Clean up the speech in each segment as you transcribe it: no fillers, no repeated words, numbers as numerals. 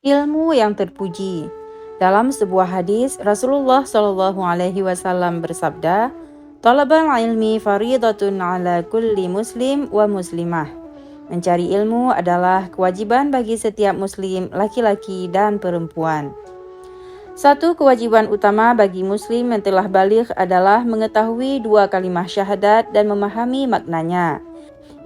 Ilmu yang terpuji. Dalam sebuah hadis, Rasulullah Shallallahu Alaihi Wasallam bersabda, "Talabul ilmi faridatun ala kulli muslim wa muslimah." Mencari ilmu adalah kewajiban bagi setiap muslim, laki-laki dan perempuan. Satu kewajiban utama bagi muslim yang telah baligh adalah mengetahui dua kalimah syahadat dan memahami maknanya.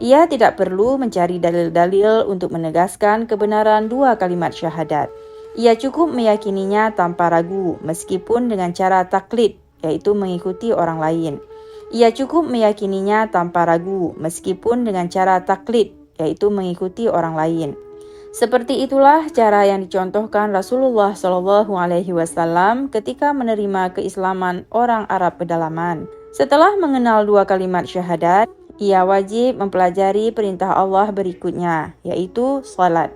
Ia tidak perlu mencari dalil-dalil untuk menegaskan kebenaran dua kalimat syahadat. Ia cukup meyakininya tanpa ragu, meskipun dengan cara taklid, yaitu mengikuti orang lain. Ia cukup meyakininya tanpa ragu, meskipun dengan cara taklid, yaitu mengikuti orang lain. Seperti itulah cara yang dicontohkan Rasulullah Shallallahu Alaihi Wasallam ketika menerima keislaman orang Arab pedalaman. Setelah mengenal dua kalimat syahadat, ia wajib mempelajari perintah Allah berikutnya, yaitu salat.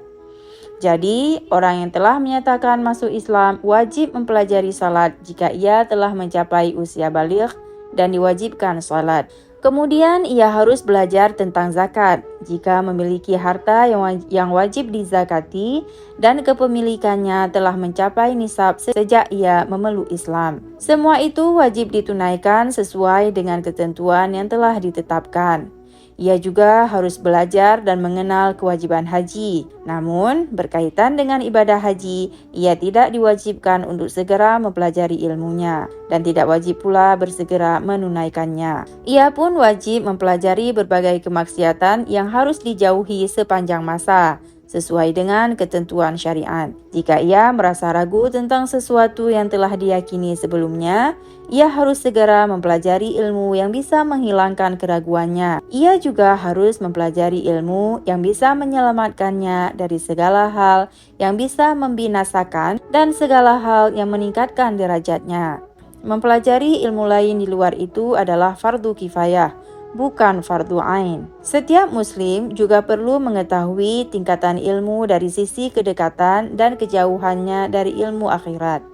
Jadi, orang yang telah menyatakan masuk Islam wajib mempelajari salat jika ia telah mencapai usia baligh dan diwajibkan salat. Kemudian ia harus belajar tentang zakat jika memiliki harta yang wajib dizakati dan kepemilikannya telah mencapai nisab sejak ia memeluk Islam. Semua itu wajib ditunaikan sesuai dengan ketentuan yang telah ditetapkan. Ia juga harus belajar dan mengenal kewajiban haji. Namun, berkaitan dengan ibadah haji, ia tidak diwajibkan untuk segera mempelajari ilmunya dan tidak wajib pula bersegera menunaikannya. Ia pun wajib mempelajari berbagai kemaksiatan yang harus dijauhi sepanjang masa, sesuai dengan ketentuan syariat. Jika ia merasa ragu tentang sesuatu yang telah diyakini sebelumnya, ia harus segera mempelajari ilmu yang bisa menghilangkan keraguannya. Ia juga harus mempelajari ilmu yang bisa menyelamatkannya dari segala hal yang bisa membinasakan dan segala hal yang meningkatkan derajatnya. Mempelajari ilmu lain di luar itu adalah fardu kifayah, bukan fardu ain. Setiap muslim juga perlu mengetahui tingkatan ilmu dari sisi kedekatan dan kejauhannya dari ilmu akhirat.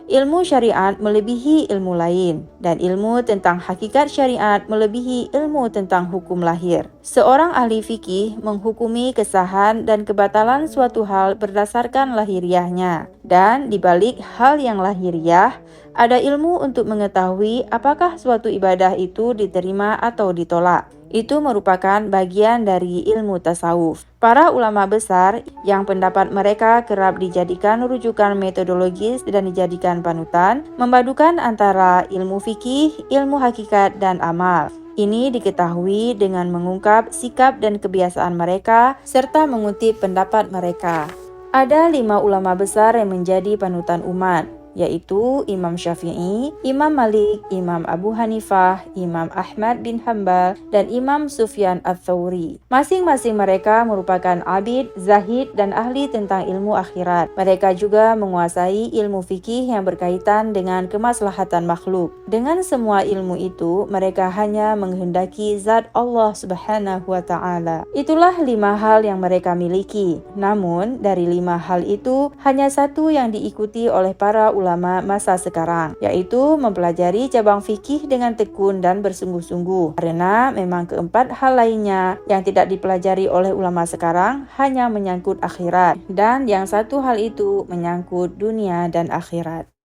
Ilmu syariat melebihi ilmu lain, dan ilmu tentang hakikat syariat melebihi ilmu tentang hukum lahir. Seorang ahli fikih menghukumi kesahan dan kebatalan suatu hal berdasarkan lahiriahnya, dan di balik hal yang lahiriah, ada ilmu untuk mengetahui apakah suatu ibadah itu diterima atau ditolak. Itu merupakan bagian dari ilmu tasawuf. Para ulama besar yang pendapat mereka kerap dijadikan rujukan metodologis dan dijadikan panutan, memadukan antara ilmu fikih, ilmu hakikat, dan amal. Ini diketahui dengan mengungkap sikap dan kebiasaan mereka serta mengutip pendapat mereka. Ada 5 ulama besar yang menjadi panutan umat, yaitu Imam Syafi'i, Imam Malik, Imam Abu Hanifah, Imam Ahmad bin Hanbal, dan Imam Sufyan ats-Tsauri. Masing-masing mereka merupakan abid, zahid, dan ahli tentang ilmu akhirat. Mereka juga menguasai ilmu fikih yang berkaitan dengan kemaslahatan makhluk. Dengan semua ilmu itu, mereka hanya menghendaki zat Allah Subhanahu wa Ta'ala. Itulah 5 hal yang mereka miliki. Namun, dari 5 hal itu, hanya satu yang diikuti oleh para ulama masa sekarang, yaitu mempelajari cabang fikih dengan tekun dan bersungguh-sungguh. Karena memang keempat hal lainnya yang tidak dipelajari oleh ulama sekarang hanya menyangkut akhirat, dan yang satu hal itu menyangkut dunia dan akhirat.